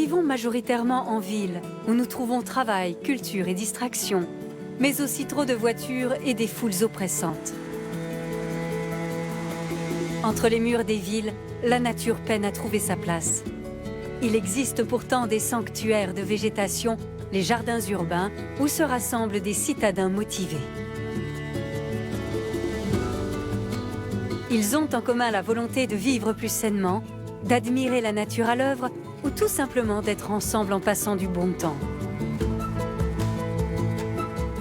vivons majoritairement en ville, où nous trouvons travail, culture et distraction, mais aussi trop de voitures et des foules oppressantes. Entre les murs des villes, la nature peine à trouver sa place. Il existe pourtant des sanctuaires de végétation, les jardins urbains, où se rassemblent des citadins motivés. Ils ont en commun la volonté de vivre plus sainement, d'admirer la nature à l'œuvre ou tout simplement d'être ensemble en passant du bon temps.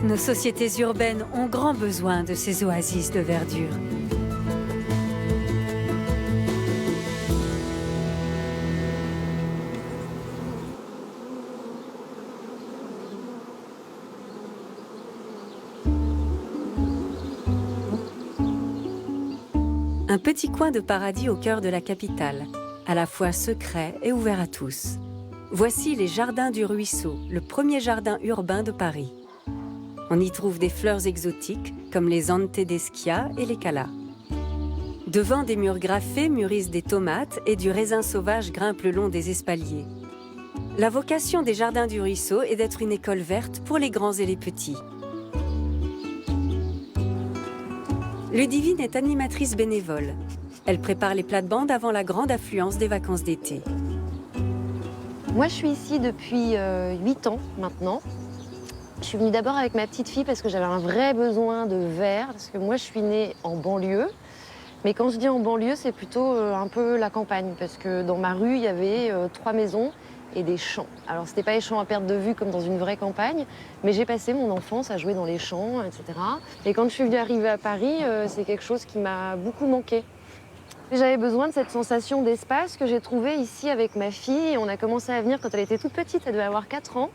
Nos sociétés urbaines ont grand besoin de ces oasis de verdure. Un petit coin de paradis au cœur de la capitale, à la fois secret et ouvert à tous. Voici les Jardins du Ruisseau, le premier jardin urbain de Paris. On y trouve des fleurs exotiques comme les Antedeschia et les Callas. Devant des murs graffés mûrissent des tomates et du raisin sauvage grimpe le long des espaliers. La vocation des Jardins du Ruisseau est d'être une école verte pour les grands et les petits. Ludivine est animatrice bénévole. Elle prépare les plates-bandes avant la grande affluence des vacances d'été. Moi, je suis ici depuis 8 ans maintenant. Je suis venue d'abord avec ma petite fille parce que j'avais un vrai besoin de verre, parce que moi, je suis née en banlieue. Mais quand je dis en banlieue, c'est plutôt un peu la campagne, parce que dans ma rue, il y avait 3 maisons et des champs. Alors, c'était pas les champs à perte de vue comme dans une vraie campagne, mais j'ai passé mon enfance à jouer dans les champs, etc. Et quand je suis venue arriver à Paris, c'est quelque chose qui m'a beaucoup manqué. J'avais besoin de cette sensation d'espace que j'ai trouvée ici avec ma fille. On a commencé à venir quand elle était toute petite, elle devait avoir 4 ans.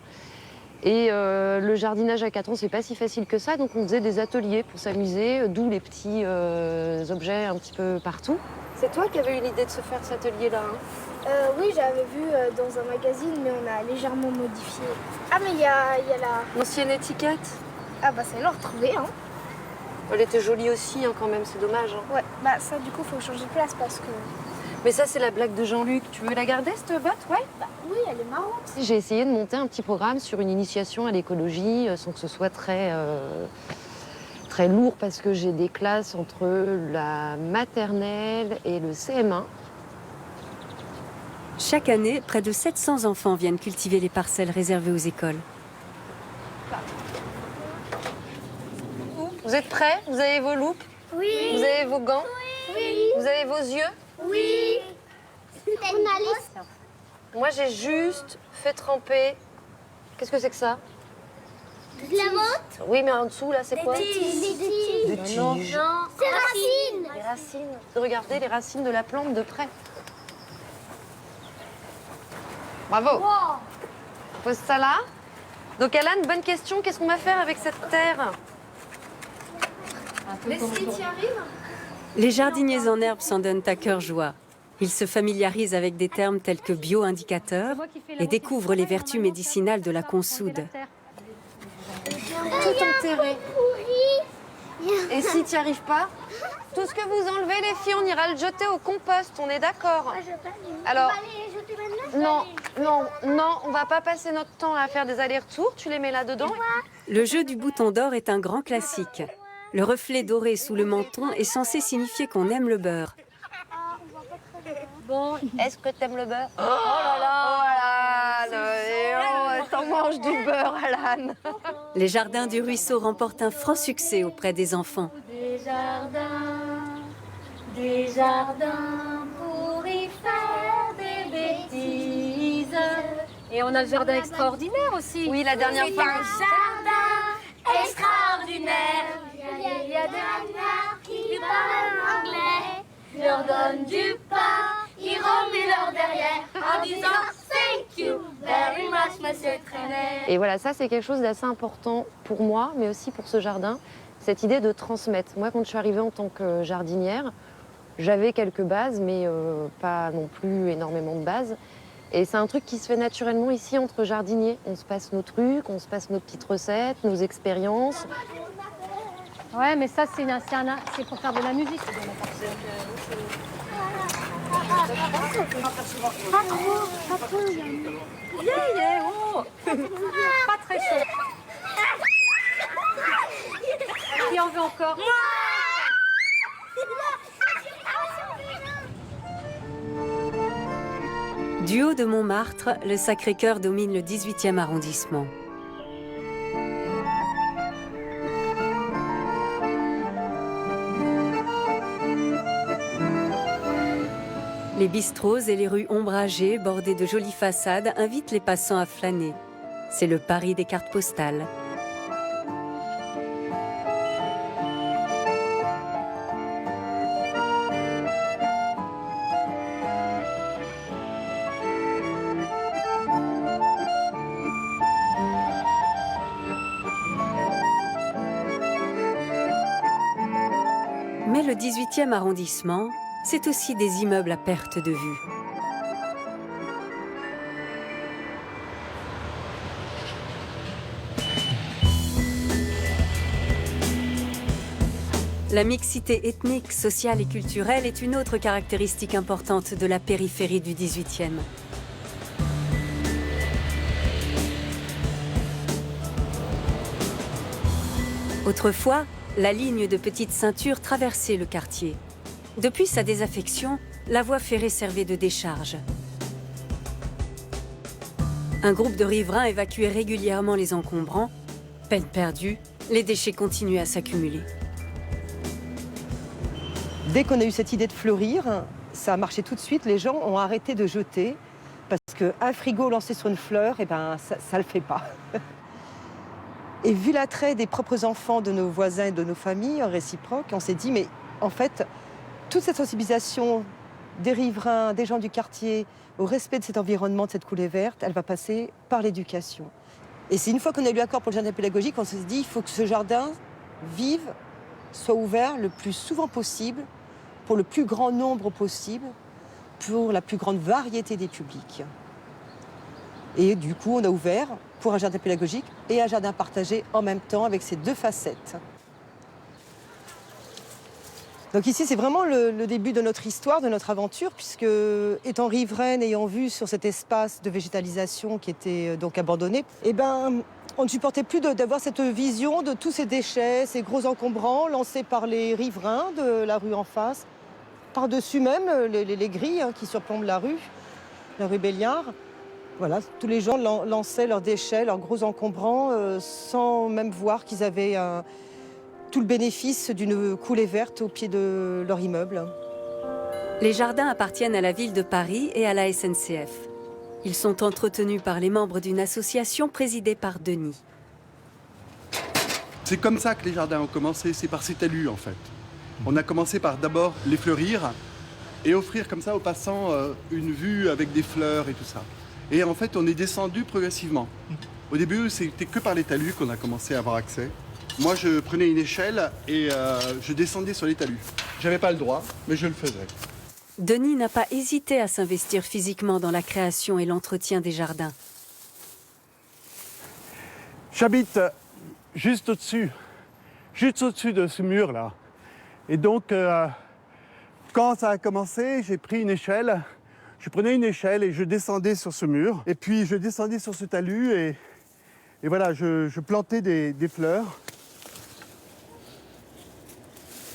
Et le jardinage à 4 ans, c'est pas si facile que ça, donc on faisait des ateliers pour s'amuser, d'où les petits objets un petit peu partout. C'est toi qui avais eu l'idée de se faire cet atelier-là, hein? Oui, j'avais vu dans un magazine, mais on a légèrement modifié. Ah, mais il y a la... L'ancienne étiquette. Ah bah c'est là retrouvé, hein. Elle était jolie aussi, hein, quand même, c'est dommage. Hein. Ouais, bah ça du coup, faut changer de place parce que... Mais ça, c'est la blague de Jean-Luc. Tu veux la garder, cette botte? Ouais. Bah oui, elle est marrante. J'ai essayé de monter un petit programme sur une initiation à l'écologie sans que ce soit très lourd parce que j'ai des classes entre la maternelle et le CM1. Chaque année, près de 700 enfants viennent cultiver les parcelles réservées aux écoles. Vous êtes prêts? Vous avez vos loupes? Oui. Vous avez vos gants? Oui. Vous avez vos yeux? Oui. On a les... Moi, j'ai juste fait tremper... Qu'est-ce que c'est que ça? De la menthe? Oui, mais en dessous, là, c'est quoi? Des tiges. Des tiges. Non. C'est racines. Les racines. Regardez les racines de la plante de près. Bravo. Wow. Pose ça là. Donc, Alan, bonne question. Qu'est-ce qu'on va faire avec cette terre? Leslie, tu y arrives? Les jardiniers en herbe s'en donnent à cœur joie. Ils se familiarisent avec des termes tels que bio-indicateur et découvrent les vertus médicinales de la consoude. Tout enterré. Et si tu n'y arrives pas, tout ce que vous enlevez, les filles, on ira le jeter au compost, on est d'accord? Alors, non, on va pas passer notre temps à faire des allers-retours, tu les mets là-dedans. Le jeu du bouton d'or est un grand classique. Le reflet doré sous le menton est censé signifier qu'on aime le beurre. Bon, est-ce que t'aimes le beurre? Oh là là, t'en manges du beurre, Alan. Les Jardins du Ruisseau remportent un franc succès auprès des enfants. Des jardins pour y faire des bêtises. Et on a le jardin extraordinaire aussi. Oui, la dernière fois. Jardin extraordinaire. Il y a des renards qui parlent anglais. Je leur donne du pain, ils remuent leur derrière en disant thank you very much, monsieur Trenet. Et voilà, ça c'est quelque chose d'assez important pour moi, mais aussi pour ce jardin, cette idée de transmettre. Moi, quand je suis arrivée en tant que jardinière, j'avais quelques bases, mais pas non plus énormément de bases. Et c'est un truc qui se fait naturellement ici entre jardiniers. On se passe nos trucs, on se passe nos petites recettes, nos expériences. Ouais, mais ça, c'est pour faire de la musique. Oh. Pas très chaud. Qui en veut encore? Du haut de Montmartre, le Sacré-Cœur domine le 18e arrondissement. Les bistrots et les rues ombragées, bordées de jolies façades, invitent les passants à flâner. C'est le Paris des cartes postales. Mais le 18e arrondissement, c'est aussi des immeubles à perte de vue. La mixité ethnique, sociale et culturelle est une autre caractéristique importante de la périphérie du 18e. Autrefois, la ligne de petite ceinture traversait le quartier. Depuis sa désaffection, la voie ferrée servait de décharge. Un groupe de riverains évacuait régulièrement les encombrants. Peine perdue, les déchets continuaient à s'accumuler. Dès qu'on a eu cette idée de fleurir, ça a marché tout de suite. Les gens ont arrêté de jeter parce qu'un frigo lancé sur une fleur, eh ben, ça ne le fait pas. Et vu l'attrait des propres enfants de nos voisins et de nos familles réciproques, on s'est dit, mais en fait, toute cette sensibilisation des riverains, des gens du quartier, au respect de cet environnement, de cette coulée verte, elle va passer par l'éducation. Et c'est une fois qu'on a eu l'accord pour le jardin pédagogique, on s'est dit, il faut que ce jardin vive, soit ouvert le plus souvent possible, pour le plus grand nombre possible, pour la plus grande variété des publics. Et du coup, on a ouvert pour un jardin pédagogique et un jardin partagé en même temps avec ces deux facettes. Donc ici, c'est vraiment le début de notre histoire, de notre aventure, puisque étant riveraine, ayant vu sur cet espace de végétalisation qui était donc abandonné, eh ben, on ne supportait plus d'avoir cette vision de tous ces déchets, ces gros encombrants lancés par les riverains de la rue en face, par-dessus même les grilles qui surplombent la rue Béliard. Voilà, tous les gens lançaient leurs déchets, leurs gros encombrants, sans même voir qu'ils avaient tout le bénéfice d'une coulée verte au pied de leur immeuble. Les jardins appartiennent à la ville de Paris et à la SNCF. Ils sont entretenus par les membres d'une association présidée par Denis. C'est comme ça que les jardins ont commencé, c'est par ces talus en fait. On a commencé par d'abord les fleurir et offrir comme ça aux passants une vue avec des fleurs et tout ça. Et en fait, on est descendu progressivement. Au début, c'était que par les talus qu'on a commencé à avoir accès. Moi, je prenais une échelle et je descendais sur les talus. J'avais pas le droit, mais je le faisais. Denis n'a pas hésité à s'investir physiquement dans la création et l'entretien des jardins. J'habite juste au-dessus de ce mur-là. Et donc, quand ça a commencé, j'ai pris une échelle. Je prenais une échelle et je descendais sur ce mur. Et puis, je descendais sur ce talus et voilà, je plantais des fleurs.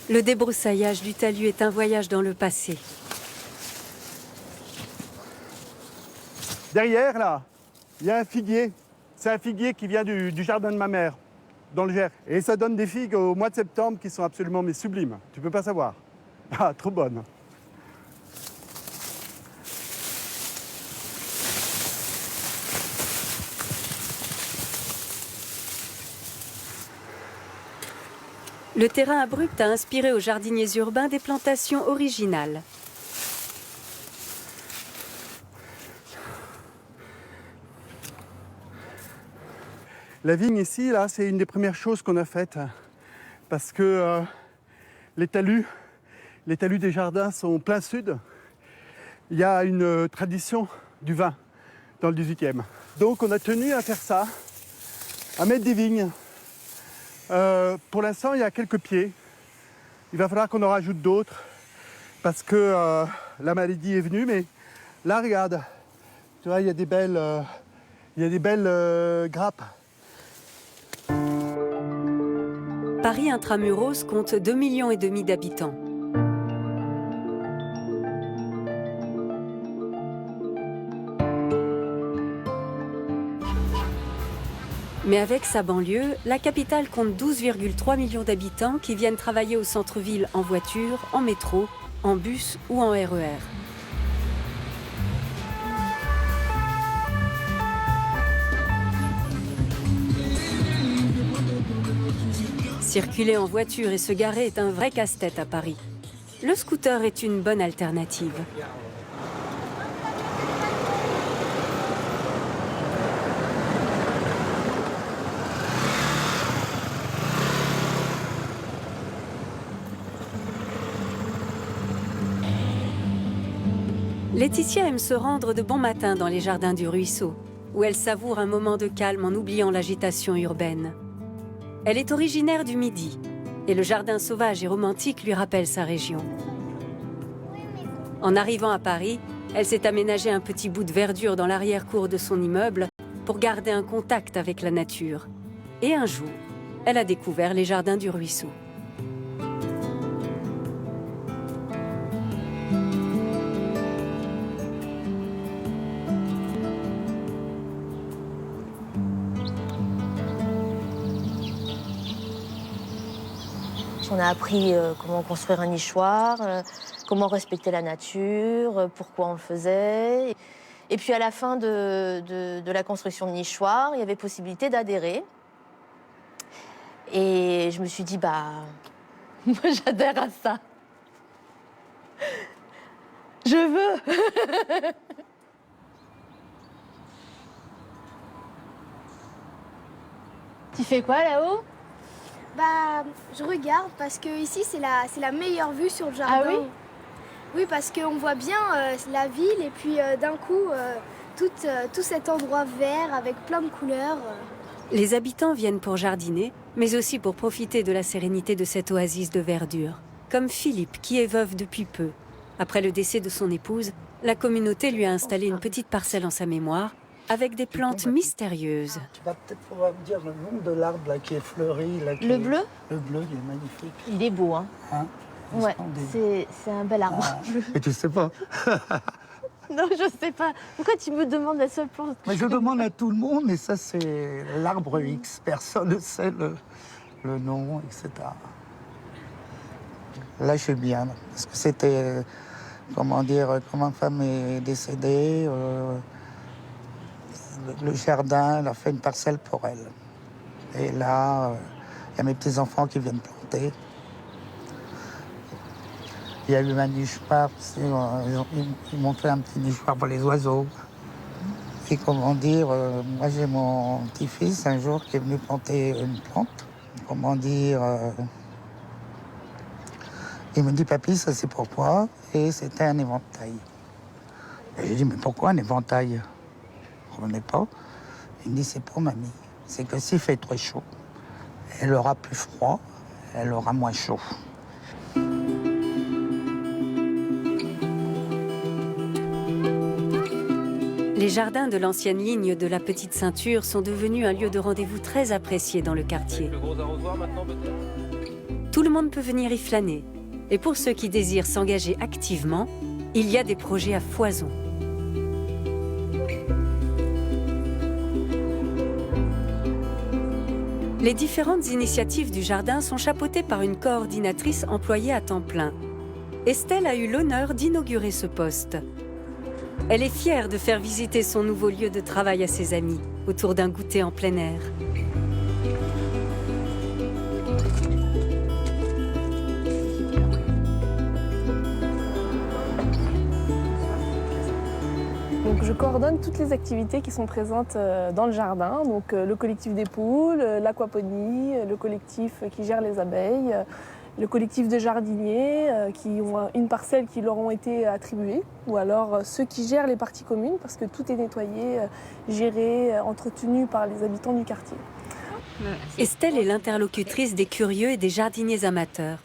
Le débroussaillage du talus est un voyage dans le passé. Derrière, là, il y a un figuier. C'est un figuier qui vient du jardin de ma mère, dans le Gers. Et ça donne des figues au mois de septembre qui sont absolument sublimes. Tu peux pas savoir. Ah, trop bonnes. Le terrain abrupt a inspiré aux jardiniers urbains des plantations originales. La vigne ici, là, c'est une des premières choses qu'on a faites parce que les talus des jardins sont plein sud. Il y a une tradition du vin dans le 18e. Donc on a tenu à faire ça, à mettre des vignes. Pour l'instant, il y a quelques pieds. Il va falloir qu'on en rajoute d'autres parce que la maladie est venue. Mais là, regarde, tu vois, il y a des belles grappes. Paris intramuros compte 2,5 millions d'habitants. Mais avec sa banlieue, la capitale compte 12,3 millions d'habitants qui viennent travailler au centre-ville en voiture, en métro, en bus ou en RER. Circuler en voiture et se garer est un vrai casse-tête à Paris. Le scooter est une bonne alternative. Laetitia aime se rendre de bon matin dans les jardins du ruisseau, où elle savoure un moment de calme en oubliant l'agitation urbaine. Elle est originaire du Midi, et le jardin sauvage et romantique lui rappelle sa région. En arrivant à Paris, elle s'est aménagé un petit bout de verdure dans l'arrière-cour de son immeuble pour garder un contact avec la nature. Et un jour, elle a découvert les jardins du ruisseau. On a appris comment construire un nichoir, comment respecter la nature, pourquoi on le faisait. Et puis à la fin de la construction de nichoir, il y avait possibilité d'adhérer. Et je me suis dit, bah, moi j'adhère à ça. Je veux. Tu fais quoi là-haut ? Bah, je regarde parce que ici c'est la meilleure vue sur le jardin. Ah oui ? Oui, parce qu'on voit bien la ville et puis d'un coup tout cet endroit vert avec plein de couleurs. Les habitants viennent pour jardiner, mais aussi pour profiter de la sérénité de cette oasis de verdure. Comme Philippe, qui est veuve depuis peu. Après le décès de son épouse, la communauté lui a installé une petite parcelle en sa mémoire, avec des plantes mystérieuses. Tu vas peut-être pouvoir me dire le nom de l'arbre là, qui est fleuri. Là, Le bleu ? Le bleu, il est magnifique. Il est beau, hein ? Ouais, c'est un bel arbre. Ah, et tu sais pas. Non, je sais pas. Pourquoi tu me demandes la seule plante ? Mais je demande à tout le monde, et ça c'est l'arbre X. Personne ne sait le nom, etc. Là, je suis bien, parce que c'était, comment dire, quand ma femme est décédée, le jardin, elle a fait une parcelle pour elle. Et là, il y a mes petits-enfants qui viennent planter. Il y a eu un nichoir aussi, ils m'ont fait un petit nichoir pour les oiseaux. Et comment dire, moi j'ai mon petit-fils un jour qui est venu planter une plante. Comment dire, il me dit, papy, ça c'est pour toi. Et c'était un éventail. Et j'ai dit, mais pourquoi un éventail ? Je ne connais pas. Il me dit, c'est pour mamie. C'est que s'il fait trop chaud, elle aura plus froid, elle aura moins chaud. Les jardins de l'ancienne ligne de la Petite Ceinture sont devenus un lieu de rendez-vous très apprécié dans le quartier. Tout le monde peut venir y flâner. Et pour ceux qui désirent s'engager activement, il y a des projets à foison. Les différentes initiatives du jardin sont chapeautées par une coordinatrice employée à temps plein. Estelle a eu l'honneur d'inaugurer ce poste. Elle est fière de faire visiter son nouveau lieu de travail à ses amis, autour d'un goûter en plein air. Donc, je coordonne toutes les activités qui sont présentes dans le jardin. Donc, le collectif des poules, l'aquaponie, le collectif qui gère les abeilles, le collectif de jardiniers qui ont une parcelle qui leur ont été attribuées, ou alors ceux qui gèrent les parties communes, parce que tout est nettoyé, géré, entretenu par les habitants du quartier. Estelle est l'interlocutrice des curieux et des jardiniers amateurs.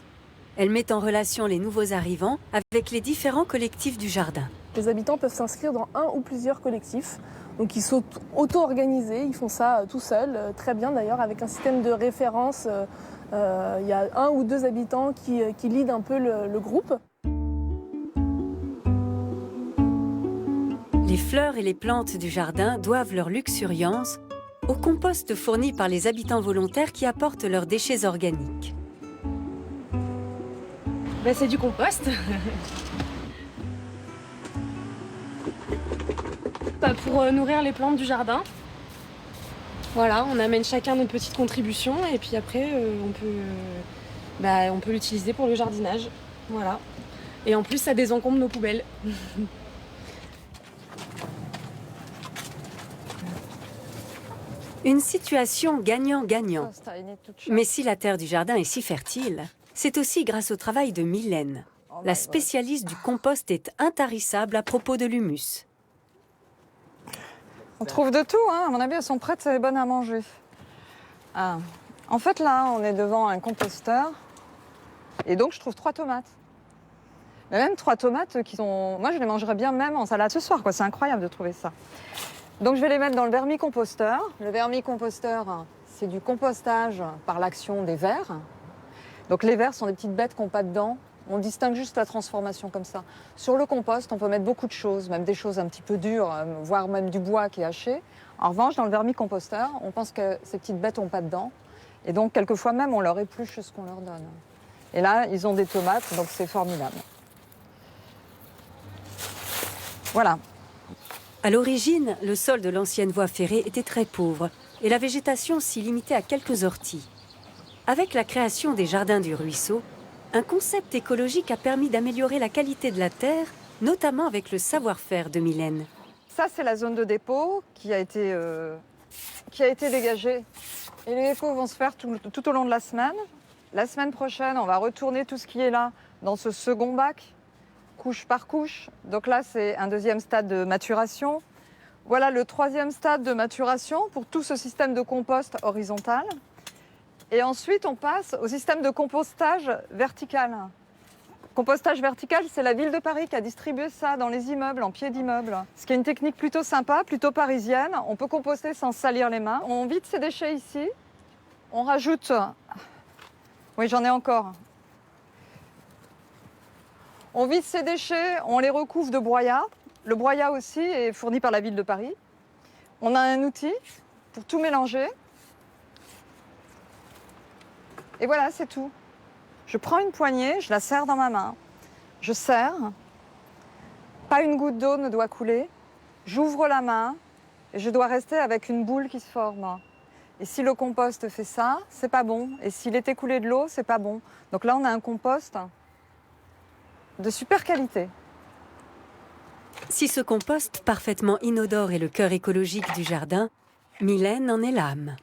Elle met en relation les nouveaux arrivants avec les différents collectifs du jardin. Les habitants peuvent s'inscrire dans un ou plusieurs collectifs. Donc ils sont auto-organisés, ils font ça tout seuls, très bien d'ailleurs, avec un système de référence. Il y a 1 ou 2 habitants qui lead un peu le groupe. Les fleurs et les plantes du jardin doivent leur luxuriance au compost fourni par les habitants volontaires qui apportent leurs déchets organiques. C'est du compost. Pour nourrir les plantes du jardin. Voilà, on amène chacun notre petite contribution et puis après on peut l'utiliser pour le jardinage. Voilà. Et en plus ça désencombre nos poubelles. Une situation gagnant-gagnant. Mais si la terre du jardin est si fertile, c'est aussi grâce au travail de Mylène. La spécialiste du compost est intarissable à propos de l'humus. On trouve de tout, hein. À mon avis, elles sont prêtes, c'est bonnes à manger. Ah. En fait, là, on est devant un composteur. Et donc, je trouve 3 tomates. Mais même 3 tomates qui sont... Moi, je les mangerais bien même en salade ce soir, quoi. C'est incroyable de trouver ça. Donc, je vais les mettre dans le vermicomposteur. Le vermicomposteur, c'est du compostage par l'action des vers. Donc, les vers sont des petites bêtes qui n'ont pas de dents. On distingue juste la transformation comme ça. Sur le compost, on peut mettre beaucoup de choses, même des choses un petit peu dures, voire même du bois qui est haché. En revanche, dans le vermicomposteur, on pense que ces petites bêtes n'ont pas de dents. Et donc, quelquefois même, on leur épluche ce qu'on leur donne. Et là, ils ont des tomates, donc c'est formidable. Voilà. À l'origine, le sol de l'ancienne voie ferrée était très pauvre et la végétation s'y limitait à quelques orties. Avec la création des jardins du ruisseau, un concept écologique a permis d'améliorer la qualité de la terre, notamment avec le savoir-faire de Mylène. Ça, c'est la zone de dépôt qui a été dégagée. Et les dépôts vont se faire tout au long de la semaine. La semaine prochaine, on va retourner tout ce qui est là dans ce second bac, couche par couche. Donc là, c'est un 2e stade de maturation. Voilà le 3e stade de maturation pour tout ce système de compost horizontal. Et ensuite, on passe au système de compostage vertical. Compostage vertical, c'est la ville de Paris qui a distribué ça dans les immeubles, en pied d'immeuble. Ce qui est une technique plutôt sympa, plutôt parisienne. On peut composter sans salir les mains. On vide ses déchets ici. On rajoute... Oui, j'en ai encore. On vide ces déchets, on les recouvre de broyat. Le broyat aussi est fourni par la ville de Paris. On a un outil pour tout mélanger. Et voilà, c'est tout. Je prends une poignée, je la serre dans ma main. Je serre. Pas une goutte d'eau ne doit couler. J'ouvre la main et je dois rester avec une boule qui se forme. Et si le compost fait ça, c'est pas bon. Et s'il est écoulé de l'eau, c'est pas bon. Donc là, on a un compost de super qualité. Si ce compost parfaitement inodore est le cœur écologique du jardin, Mylène en est l'âme.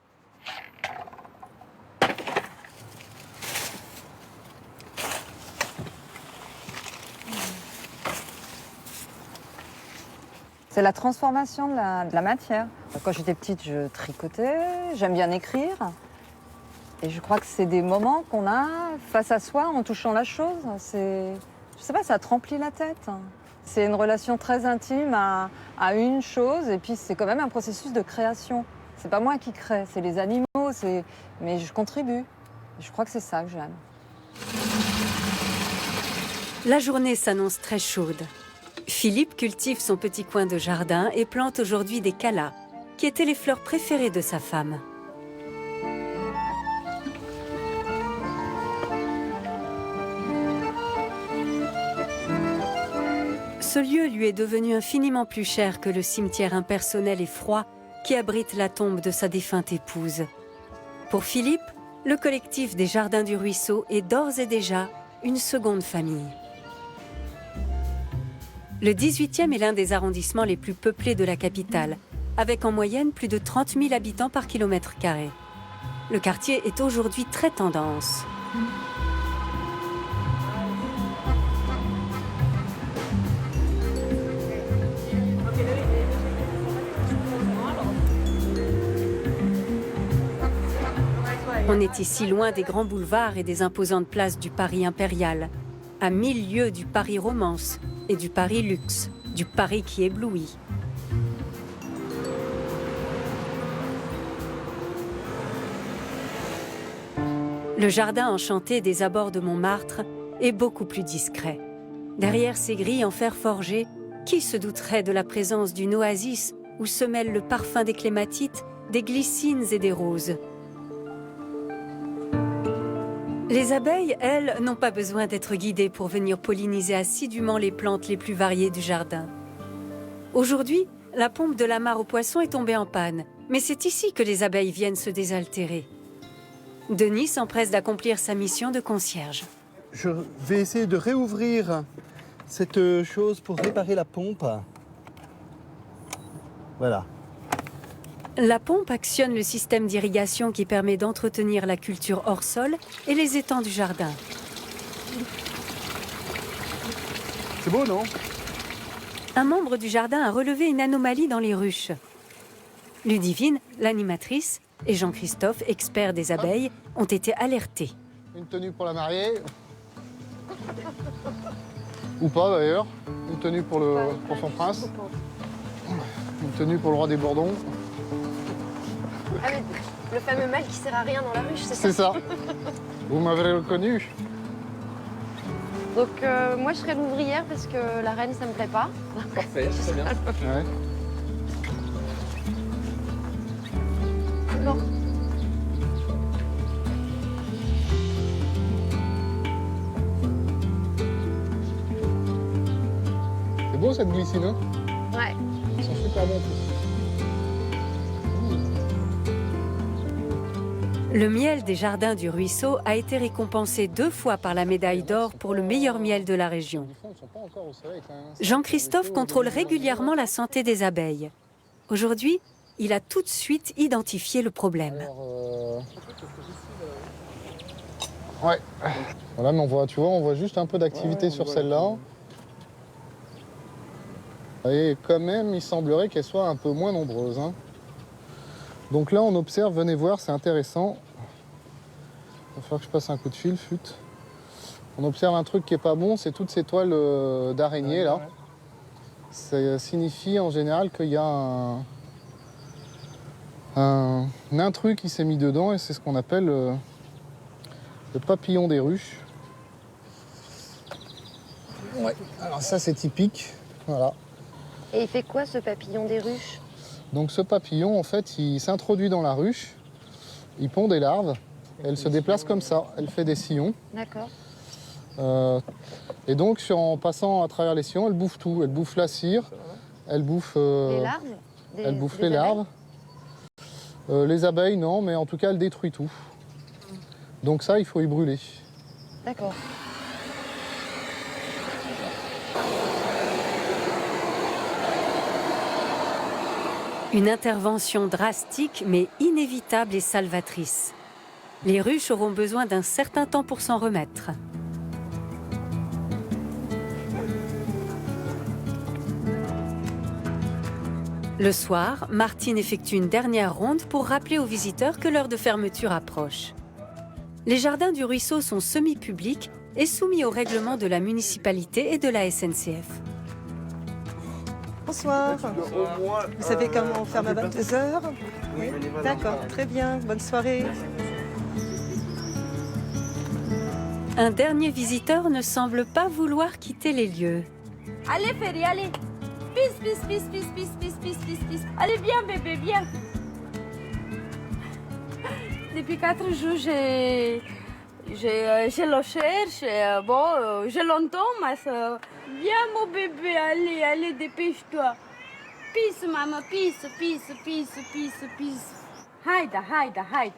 C'est la transformation de la matière. Quand j'étais petite, je tricotais, j'aime bien écrire. Et je crois que c'est des moments qu'on a face à soi en touchant la chose. Je sais pas, ça te remplit la tête. C'est une relation très intime à une chose et puis c'est quand même un processus de création. C'est pas moi qui crée, c'est les animaux, mais je contribue. Je crois que c'est ça que j'aime. La journée s'annonce très chaude. Philippe cultive son petit coin de jardin et plante aujourd'hui des callas, qui étaient les fleurs préférées de sa femme. Ce lieu lui est devenu infiniment plus cher que le cimetière impersonnel et froid qui abrite la tombe de sa défunte épouse. Pour Philippe, le collectif des Jardins du Ruisseau est d'ores et déjà une seconde famille. Le 18e est l'un des arrondissements les plus peuplés de la capitale, avec en moyenne plus de 30 000 habitants par kilomètre carré. Le quartier est aujourd'hui très tendance. On est ici loin des grands boulevards et des imposantes places du Paris impérial, à 1000 lieues du Paris romance et du Paris luxe, du Paris qui éblouit. Le jardin enchanté des abords de Montmartre est beaucoup plus discret. Derrière ces grilles en fer forgé, qui se douterait de la présence d'une oasis où se mêlent le parfum des clématites, des glycines et des roses? Les abeilles, elles, n'ont pas besoin d'être guidées pour venir polliniser assidûment les plantes les plus variées du jardin. Aujourd'hui, la pompe de la mare aux poissons est tombée en panne, mais c'est ici que les abeilles viennent se désaltérer. Denis s'empresse d'accomplir sa mission de concierge. Je vais essayer de réouvrir cette chose pour réparer la pompe. Voilà. La pompe actionne le système d'irrigation qui permet d'entretenir la culture hors sol et les étangs du jardin. C'est beau, non? Un membre du jardin a relevé une anomalie dans les ruches. Ludivine, l'animatrice, et Jean-Christophe, expert des abeilles, ont été alertés. Une tenue pour la mariée. Ou pas d'ailleurs. Une tenue pour son prince. Une tenue pour le roi des Bourdons. Ah mais le fameux mâle qui sert à rien dans la ruche, c'est ça? C'est ça. Vous m'avez reconnu. Donc moi je serai l'ouvrière parce que la reine ça me plaît pas. Parfait, très bien. Ouais. Bon. C'est beau cette glycine, hein? Ouais. Ils sont super bons. Le miel des jardins du ruisseau a été récompensé 2 fois par la médaille d'or pour le meilleur miel de la région. Jean-Christophe contrôle régulièrement la santé des abeilles. Aujourd'hui, il a tout de suite identifié le problème. Ouais. Voilà, mais on voit juste un peu d'activité sur celle-là. Et quand même, il semblerait qu'elle soit un peu moins nombreuse, hein. Donc là, on observe, venez voir, c'est intéressant. Il va falloir que je passe un coup de fil, fut. On observe un truc qui est pas bon, c'est toutes ces toiles d'araignées, là. Ça signifie en général qu'il y a un intrus qui s'est mis dedans, et c'est ce qu'on appelle le papillon des ruches. Ouais, alors ça, c'est typique, voilà. Et il fait quoi ce papillon des ruches? Donc ce papillon, en fait, il s'introduit dans la ruche, il pond des larves, elle se déplace comme ça, elle fait des sillons. D'accord. Et donc, en passant à travers les sillons, elle bouffe tout. Elle bouffe la cire, elle bouffe... les larves? Elle bouffe les larves. Les abeilles, non, mais en tout cas, elle détruit tout. Donc ça, il faut y brûler. D'accord. Une intervention drastique mais inévitable et salvatrice. Les ruches auront besoin d'un certain temps pour s'en remettre. Le soir, Martine effectue une dernière ronde pour rappeler aux visiteurs que l'heure de fermeture approche. Les jardins du ruisseau sont semi-publics et soumis aux règlements de la municipalité et de la SNCF. Bonsoir. Vous savez comment on ferme à 22h? Oui. D'accord, très bien. Bonne soirée. Un dernier visiteur ne semble pas vouloir quitter les lieux. Allez, Ferry, allez. Pisse, pisse, pisse, pisse, pisse, pisse, pisse, pisse. Allez, viens, bébé, viens. Depuis 4 jours, je le cherche. Bon, je l'entends, mais viens, mon bébé, allez, allez, dépêche-toi. Pisse, maman, pisse, pisse, pisse, pisse, pisse. Haïda, haïda, haïda.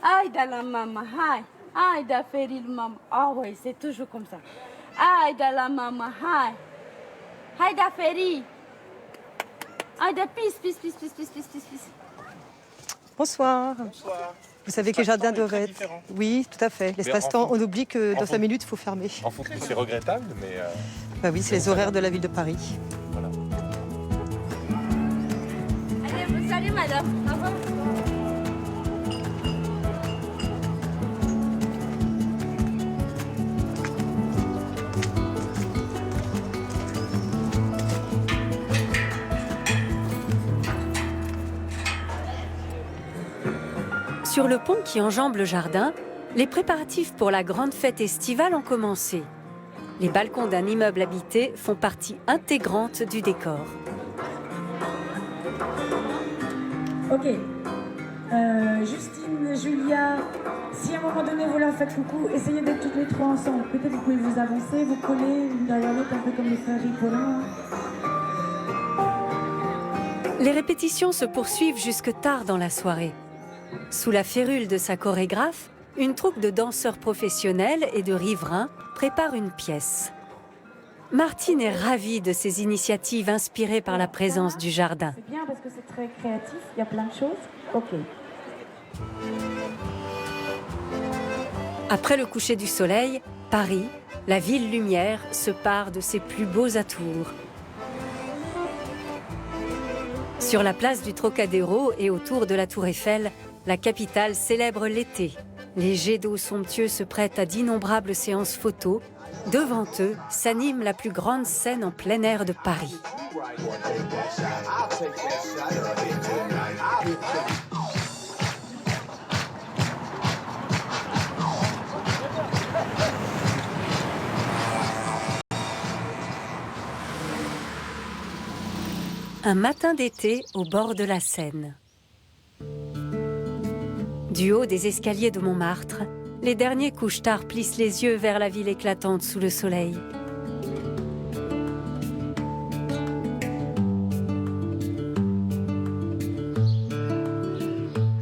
Haïda, la maman, haïda. Haïda, Ferry, maman. Ah oui, c'est toujours comme ça. Haïda, la maman, haïda. Haïda, Ferry. Haïda, pisse, pisse, pisse, pisse, pisse, pisse, pisse. Bonsoir. Bonsoir. Vous savez que les jardins doivent être... Oui, tout à fait. L'espace-temps, on oublie que dans 5 minutes, il faut fermer. En fond, c'est regrettable, mais... Bah oui, c'est les horaires de la ville de Paris. Voilà. Allez, salut, madame. Au revoir. Sur le pont qui enjambe le jardin, les préparatifs pour la grande fête estivale ont commencé. Les balcons d'un immeuble habité font partie intégrante du décor. Ok. Justine, Julia, si à un moment donné vous leur faites coucou, essayez d'être toutes les trois ensemble. Peut-être vous pouvez vous avancer, vous coller l'une derrière l'autre, un peu comme les frères Paulin. Les répétitions se poursuivent jusque tard dans la soirée. Sous la férule de sa chorégraphe, une troupe de danseurs professionnels et de riverains prépare une pièce. Martine est ravie de ces initiatives inspirées par la présence du jardin. C'est bien parce que c'est très créatif, il y a plein de choses. Ok. Après le coucher du soleil, Paris, la ville lumière, se pare de ses plus beaux atours. Sur la place du Trocadéro et autour de la Tour Eiffel, la capitale célèbre l'été. Les jets d'eau somptueux se prêtent à d'innombrables séances photos. Devant eux s'anime la plus grande scène en plein air de Paris. Un matin d'été au bord de la Seine. Du haut des escaliers de Montmartre, les derniers couche-tard plissent les yeux vers la ville éclatante sous le soleil.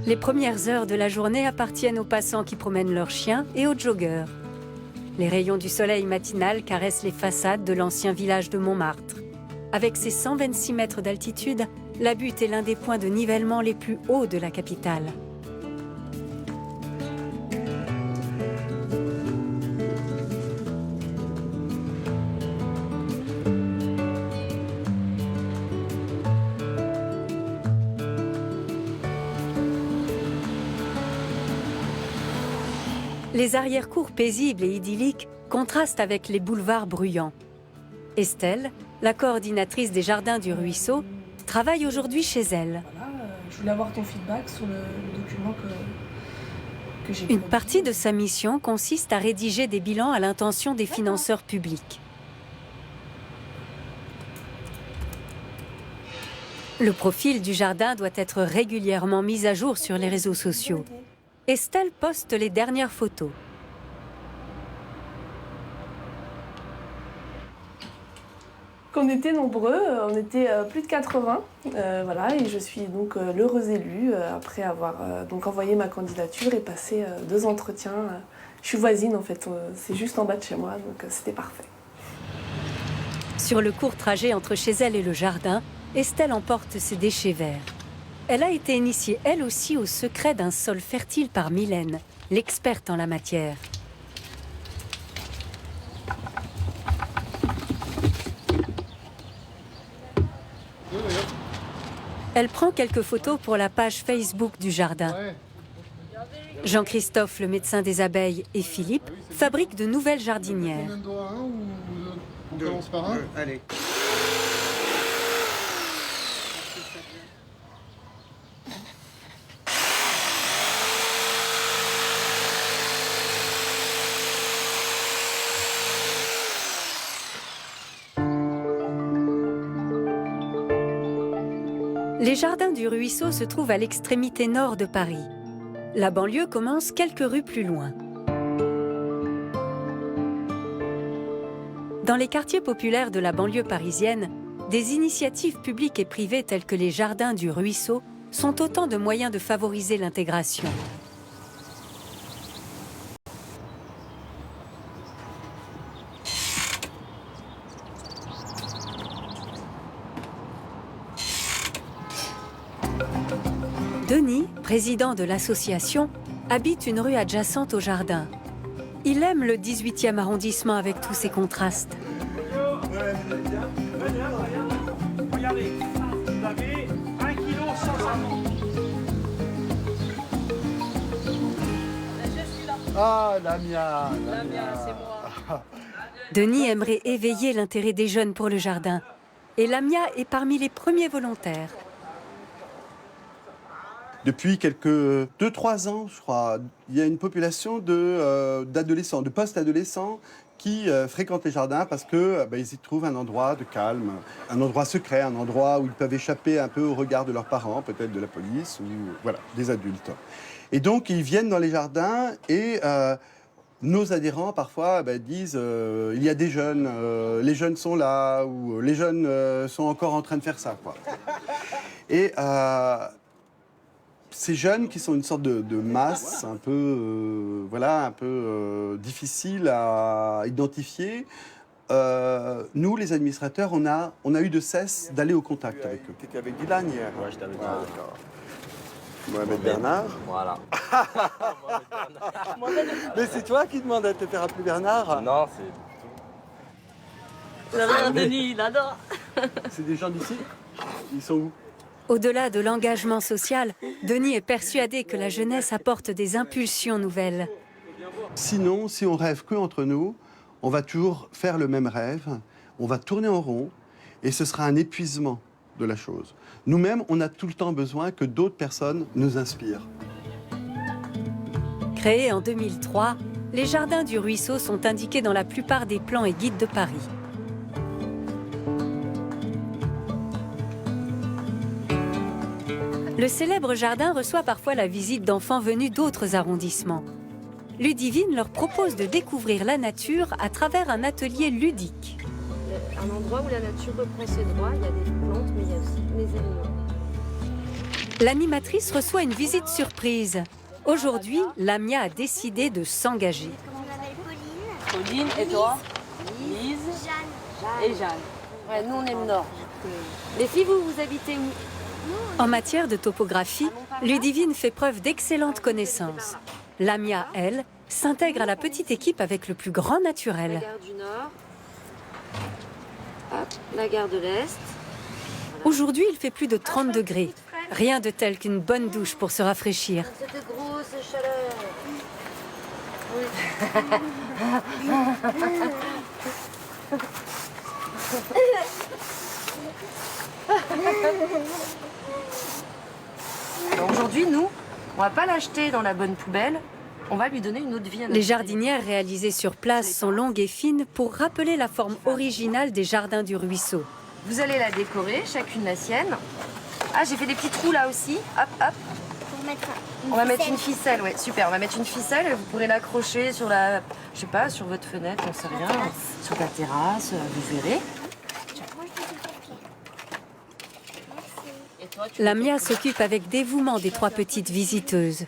Les premières heures de la journée appartiennent aux passants qui promènent leurs chiens et aux joggeurs. Les rayons du soleil matinal caressent les façades de l'ancien village de Montmartre. Avec ses 126 mètres d'altitude, la butte est l'un des points de nivellement les plus hauts de la capitale. Les arrière-cours paisibles et idylliques contrastent avec les boulevards bruyants. Estelle, la coordinatrice des Jardins du Ruisseau, travaille aujourd'hui chez elle. Voilà, je voulais avoir ton feedback sur le document que j'ai Une partie de sa mission consiste à rédiger des bilans à l'intention des financeurs publics. Le profil du jardin doit être régulièrement mis à jour sur les réseaux sociaux. Estelle poste les dernières photos. On était nombreux, on était plus de 80, voilà, et je suis donc l'heureuse élue après avoir donc envoyé ma candidature et passé 2 entretiens. Je suis voisine en fait, c'est juste en bas de chez moi, donc c'était parfait. Sur le court trajet entre chez elle et le jardin, Estelle emporte ses déchets verts. Elle a été initiée elle aussi au secret d'un sol fertile par Mylène, l'experte en la matière. Elle prend quelques photos pour la page Facebook du jardin. Jean-Christophe, le médecin des abeilles, et Philippe fabriquent de nouvelles jardinières. On commence par un. Allez. Les Jardins du Ruisseau se trouvent à l'extrémité nord de Paris. La banlieue commence quelques rues plus loin. Dans les quartiers populaires de la banlieue parisienne, des initiatives publiques et privées telles que les Jardins du Ruisseau sont autant de moyens de favoriser l'intégration. Denis, président de l'association, habite une rue adjacente au jardin. Il aime le 18e arrondissement avec tous ses contrastes. Regardez, vous avez 1 kg 150. Ah, Lamia, c'est moi. Denis aimerait éveiller l'intérêt des jeunes pour le jardin. Et Lamia est parmi les premiers volontaires. Depuis quelques 2-3 ans, je crois, il y a une population d'adolescents, de post-adolescents qui fréquentent les jardins parce que ils y trouvent un endroit de calme, un endroit secret, un endroit où ils peuvent échapper un peu au regard de leurs parents, peut-être de la police ou voilà, des adultes. Et donc ils viennent dans les jardins et nos adhérents parfois disent il y a des jeunes, les jeunes sont là ou les jeunes sont encore en train de faire ça, quoi. Et ces jeunes qui sont une sorte de masse un peu, difficile à identifier, nous, les administrateurs, on a eu de cesse d'aller au contact avec eux. Tu étais avec Dylan hier? Ouais, j'étais avec Dylan. Mohamed Bernard. Voilà. Mais c'est toi qui demande à te faire appeler Bernard? Non, c'est... Denis, il adore. C'est des gens d'ici? Ils sont où? Au-delà de l'engagement social, Denis est persuadé que la jeunesse apporte des impulsions nouvelles. Sinon, si on rêve que entre nous, on va toujours faire le même rêve, on va tourner en rond et ce sera un épuisement de la chose. Nous-mêmes, on a tout le temps besoin que d'autres personnes nous inspirent. Créés en 2003, les jardins du ruisseau sont indiqués dans la plupart des plans et guides de Paris. Le célèbre jardin reçoit parfois la visite d'enfants venus d'autres arrondissements. Ludivine leur propose de découvrir la nature à travers un atelier ludique. Un endroit où la nature reprend ses droits, il y a des plantes, mais il y a aussi les animaux. L'animatrice reçoit une visite surprise. Aujourd'hui, Lamia a décidé de s'engager. Pauline, et toi? Lise, Jeanne. et Jeanne. Ouais, nous on est le nord. Les filles, vous habitez où? En matière de topographie, Ludivine fait preuve d'excellentes connaissances. Lamia, elle, s'intègre à la petite équipe avec le plus grand naturel. La gare du Nord, hop, la gare de l'Est. Aujourd'hui, il fait plus de 30 degrés. Rien de tel qu'une bonne douche pour se rafraîchir. C'était grosse chaleur. Aujourd'hui, nous, on va pas l'acheter dans la bonne poubelle, on va lui donner une autre vie. Les jardinières réalisées sur place sont longues et fines pour rappeler la forme originale des jardins du ruisseau. Vous allez la décorer, chacune la sienne. Ah, j'ai fait des petits trous là aussi. Hop, hop. On va mettre une ficelle, ouais, super. On va mettre une ficelle et vous pourrez l'accrocher sur la, je sais pas, sur votre fenêtre, on sait rien, sur la terrasse, vous verrez. Lamia s'occupe avec dévouement des 3 petites visiteuses.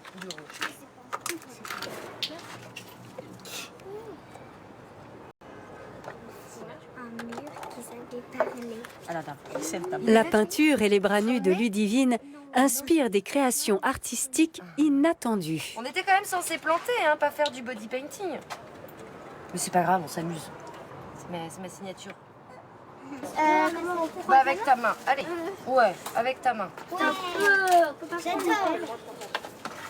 La peinture et les bras nus de Ludivine inspirent des créations artistiques inattendues. On était quand même censé planter, hein, pas faire du body painting. Mais c'est pas grave, on s'amuse. C'est ma signature. Bah avec ta main, allez. Ouais, avec ta main.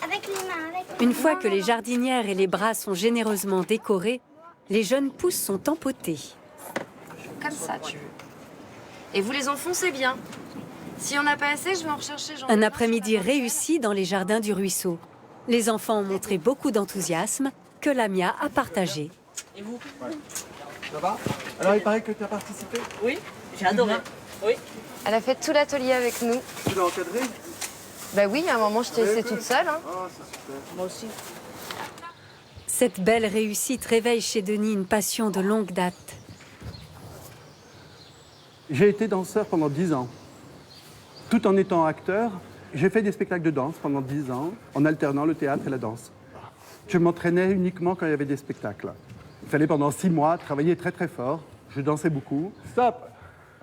Avec les mains, Une fois que les jardinières et les bras sont généreusement décorés, les jeunes pousses sont empotées. Comme ça, tu veux. Et vous les enfoncez bien. Si on n'a pas assez, je vais en rechercher. Un après-midi réussi dans les jardins du ruisseau. Les enfants ont montré beaucoup d'enthousiasme que Lamia a partagé. Et vous? Ça va? Alors il paraît que tu as participé? Oui, j'ai adoré. Oui. Elle a fait tout l'atelier avec nous. Tu l'as encadré? Bah oui, à un moment, je t'ai laissée toute seule. Hein. Oh, c'est super. Moi aussi. Cette belle réussite réveille chez Denis une passion de longue date. J'ai été danseur pendant 10 ans. Tout en étant acteur, j'ai fait des spectacles de danse pendant 10 ans, en alternant le théâtre et la danse. Je m'entraînais uniquement quand il y avait des spectacles. Il fallait pendant 6 mois travailler très très fort. Je dansais beaucoup. Stop!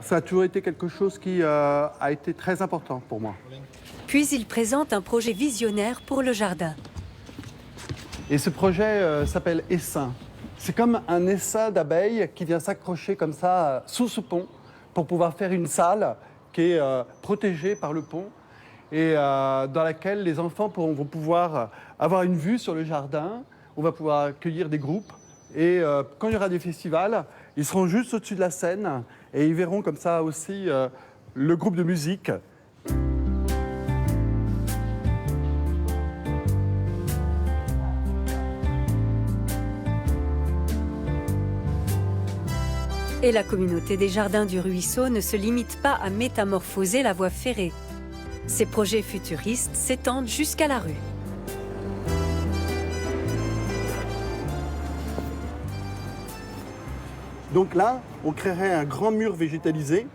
Ça a toujours été quelque chose qui a été très important pour moi. Puis il présente un projet visionnaire pour le jardin. Et ce projet s'appelle Essaim. C'est comme un essaim d'abeilles qui vient s'accrocher comme ça sous ce pont pour pouvoir faire une salle qui est protégée par le pont et dans laquelle les enfants vont pouvoir avoir une vue sur le jardin. On va pouvoir accueillir des groupes et quand il y aura des festivals, ils seront juste au-dessus de la scène et ils verront comme ça aussi le groupe de musique. Et la communauté des Jardins du Ruisseau ne se limite pas à métamorphoser la voie ferrée. Ses projets futuristes s'étendent jusqu'à la rue. Donc là, on créerait un grand mur végétalisé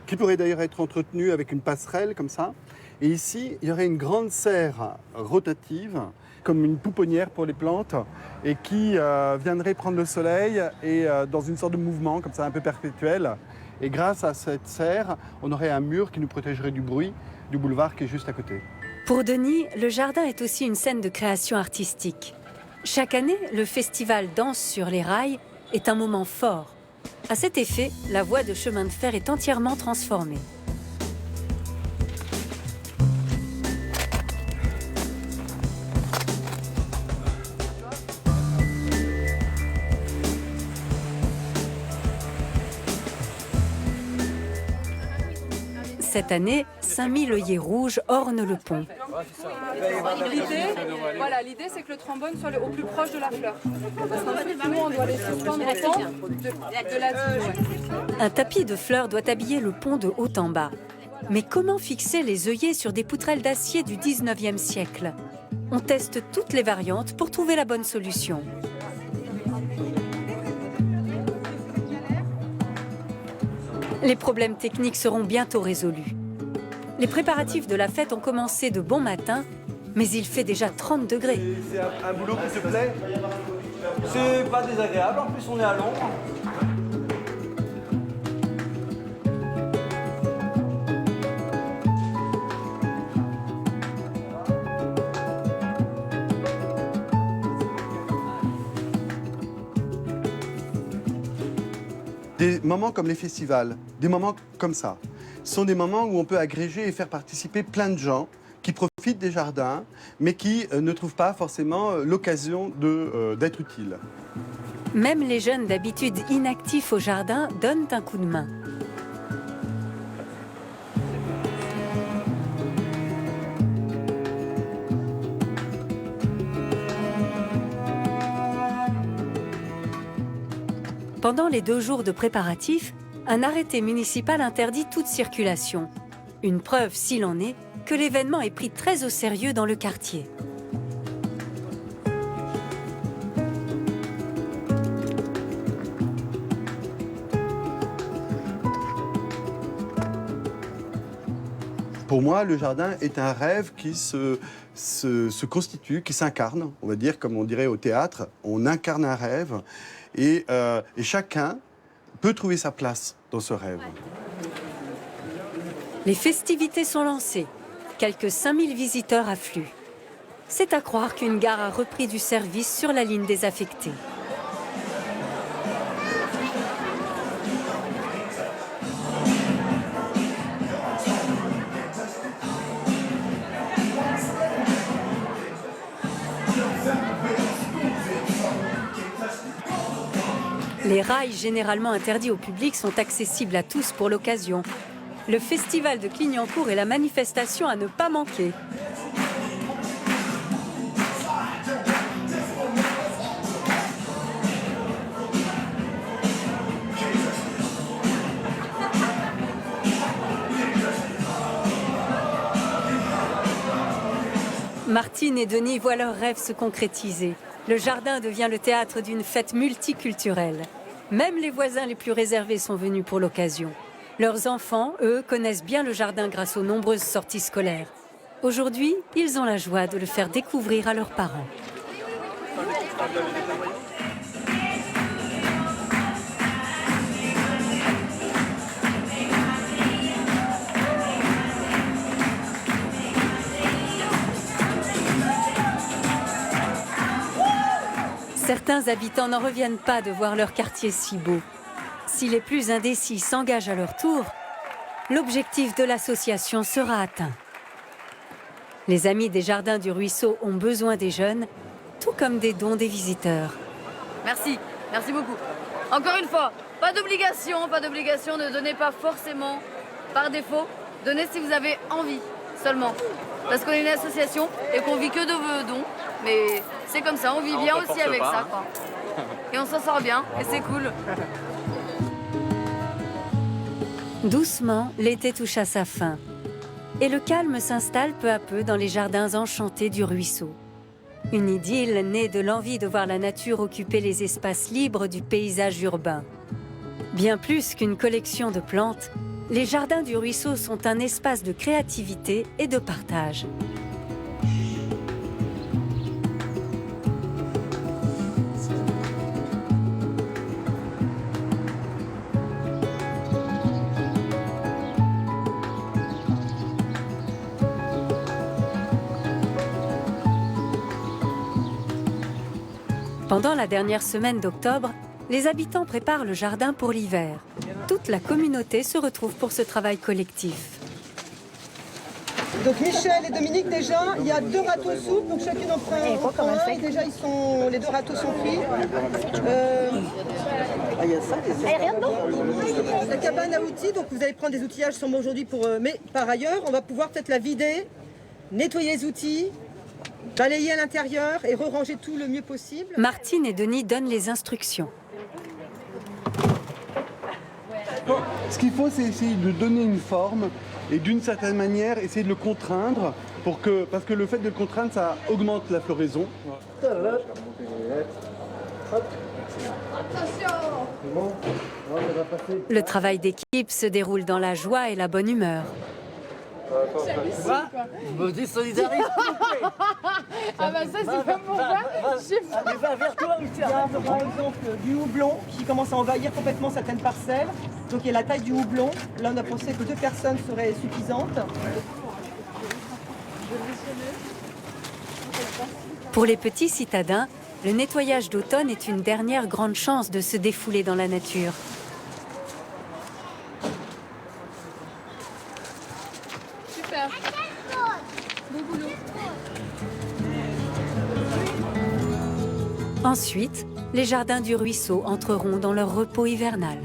qui pourrait d'ailleurs être entretenu avec une passerelle comme ça. Et ici, il y aurait une grande serre rotative, comme une pouponnière pour les plantes, et qui viendrait prendre le soleil et dans une sorte de mouvement comme ça un peu perpétuel. Et grâce à cette serre, on aurait un mur qui nous protégerait du bruit du boulevard qui est juste à côté. Pour Denis, le jardin est aussi une scène de création artistique. Chaque année, le festival Danse sur les rails est un moment fort. À cet effet, la voie de chemin de fer est entièrement transformée. Cette année, 5000 œillets rouges ornent le pont. L'idée, c'est que le trombone soit au plus proche de la fleur. Parce qu'ensuite, nous, on doit les suspendre de la tige. Un tapis de fleurs doit habiller le pont de haut en bas. Mais comment fixer les œillets sur des poutrelles d'acier du 19e siècle? On teste toutes les variantes pour trouver la bonne solution. Les problèmes techniques seront bientôt résolus. Les préparatifs de la fête ont commencé de bon matin, mais il fait déjà 30 degrés. C'est un boulot qui te plaît? C'est pas désagréable, en plus on est à l'ombre. Des moments comme les festivals, des moments comme ça, sont des moments où on peut agréger et faire participer plein de gens qui profitent des jardins, mais qui ne trouvent pas forcément l'occasion d'être utiles. Même les jeunes d'habitude inactifs au jardin donnent un coup de main. Pendant les 2 jours de préparatifs, un arrêté municipal interdit toute circulation. Une preuve, s'il en est, que l'événement est pris très au sérieux dans le quartier. Pour moi, le jardin est un rêve qui se constitue, qui s'incarne, on va dire, comme on dirait au théâtre, on incarne un rêve et chacun peut trouver sa place dans ce rêve. Les festivités sont lancées. Quelques 5000 visiteurs affluent. C'est à croire qu'une gare a repris du service sur la ligne désaffectée. Les rails, généralement interdits au public, sont accessibles à tous pour l'occasion. Le festival de Clignancourt est la manifestation à ne pas manquer. Martine et Denis voient leurs rêves se concrétiser. Le jardin devient le théâtre d'une fête multiculturelle. Même les voisins les plus réservés sont venus pour l'occasion. Leurs enfants, eux, connaissent bien le jardin grâce aux nombreuses sorties scolaires. Aujourd'hui, ils ont la joie de le faire découvrir à leurs parents. Certains habitants n'en reviennent pas de voir leur quartier si beau. Si les plus indécis s'engagent à leur tour, l'objectif de l'association sera atteint. Les Amis des Jardins du Ruisseau ont besoin des jeunes, tout comme des dons des visiteurs. Merci, merci beaucoup. Encore une fois, pas d'obligation, ne donnez pas forcément par défaut. Donnez si vous avez envie seulement. Parce qu'on est une association et qu'on vit que de vos dons. Mais c'est comme ça, on vit bien aussi avec ça, quoi. Et on s'en sort bien et c'est cool. Doucement, l'été touche à sa fin. Et le calme s'installe peu à peu dans les jardins enchantés du ruisseau. Une idylle née de l'envie de voir la nature occuper les espaces libres du paysage urbain. Bien plus qu'une collection de plantes, les jardins du ruisseau sont un espace de créativité et de partage. Pendant la dernière semaine d'octobre, les habitants préparent le jardin pour l'hiver. Toute la communauté se retrouve pour ce travail collectif. Donc Michel et Dominique, déjà, il y a 2 râteaux soupes, donc chacune en prend un. Et déjà, les 2 râteaux sont pris. Il y a ça, rien dedans. La cabane à outils, donc vous allez prendre des outillages sûrement aujourd'hui pour... mais par ailleurs, on va pouvoir peut-être la vider, nettoyer les outils, balayer à l'intérieur et re-ranger tout le mieux possible. Martine et Denis donnent les instructions. Bon, ce qu'il faut, c'est essayer de donner une forme et d'une certaine manière, essayer de le contraindre parce que le fait de le contraindre, ça augmente la floraison. Le travail d'équipe se déroule dans la joie et la bonne humeur. Je me désolidarise. Ah bah ça c'est pas mon gars. Va vers toi, Il y a par exemple du houblon qui commence à envahir complètement certaines parcelles. Donc il y a la taille du houblon. Là on a pensé que 2 personnes seraient suffisantes. Pour les petits citadins, le nettoyage d'automne est une dernière grande chance de se défouler dans la nature. Super. Bon boulot. Ensuite, les jardins du ruisseau entreront dans leur repos hivernal.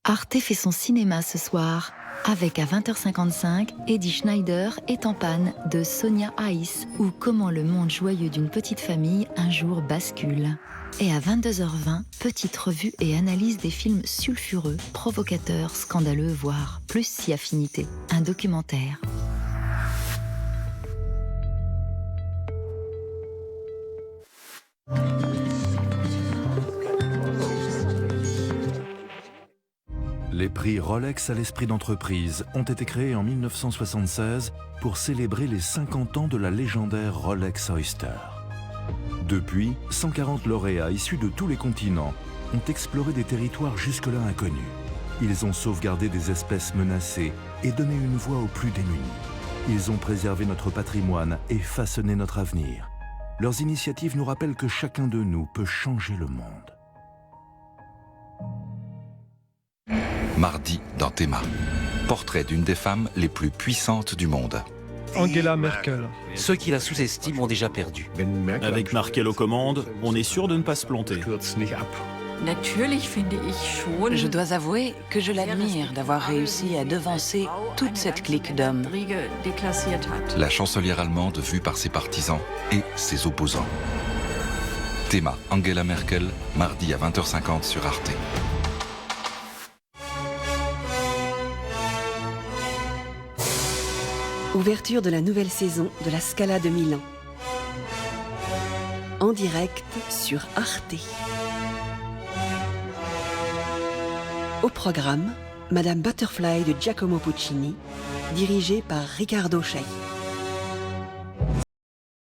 Arte fait son cinéma ce soir, avec à 20h55, Eddie Schneider est en panne de Sonia Ice, ou Comment le monde joyeux d'une petite famille un jour bascule. Et à 22h20, petite revue et analyse des films sulfureux, provocateurs, scandaleux, voire plus si affinité. Un documentaire. Les prix Rolex à l'esprit d'entreprise ont été créés en 1976 pour célébrer les 50 ans de la légendaire Rolex Oyster. Depuis, 140 lauréats issus de tous les continents ont exploré des territoires jusque-là inconnus. Ils ont sauvegardé des espèces menacées et donné une voix aux plus démunis. Ils ont préservé notre patrimoine et façonné notre avenir. Leurs initiatives nous rappellent que chacun de nous peut changer le monde. Mardi dans Théma. Portrait d'une des femmes les plus puissantes du monde. Angela Merkel. Ceux qui la sous-estiment ont déjà perdu. Avec Merkel aux commandes, on est sûr de ne pas se planter. Je dois avouer que je l'admire d'avoir réussi à devancer toute cette clique d'hommes. La chancelière allemande vue par ses partisans et ses opposants. Théma, Angela Merkel, mardi à 20h50 sur Arte. Ouverture de la nouvelle saison de la Scala de Milan. En direct sur Arte. Au programme, Madame Butterfly de Giacomo Puccini, dirigée par Riccardo Chailly.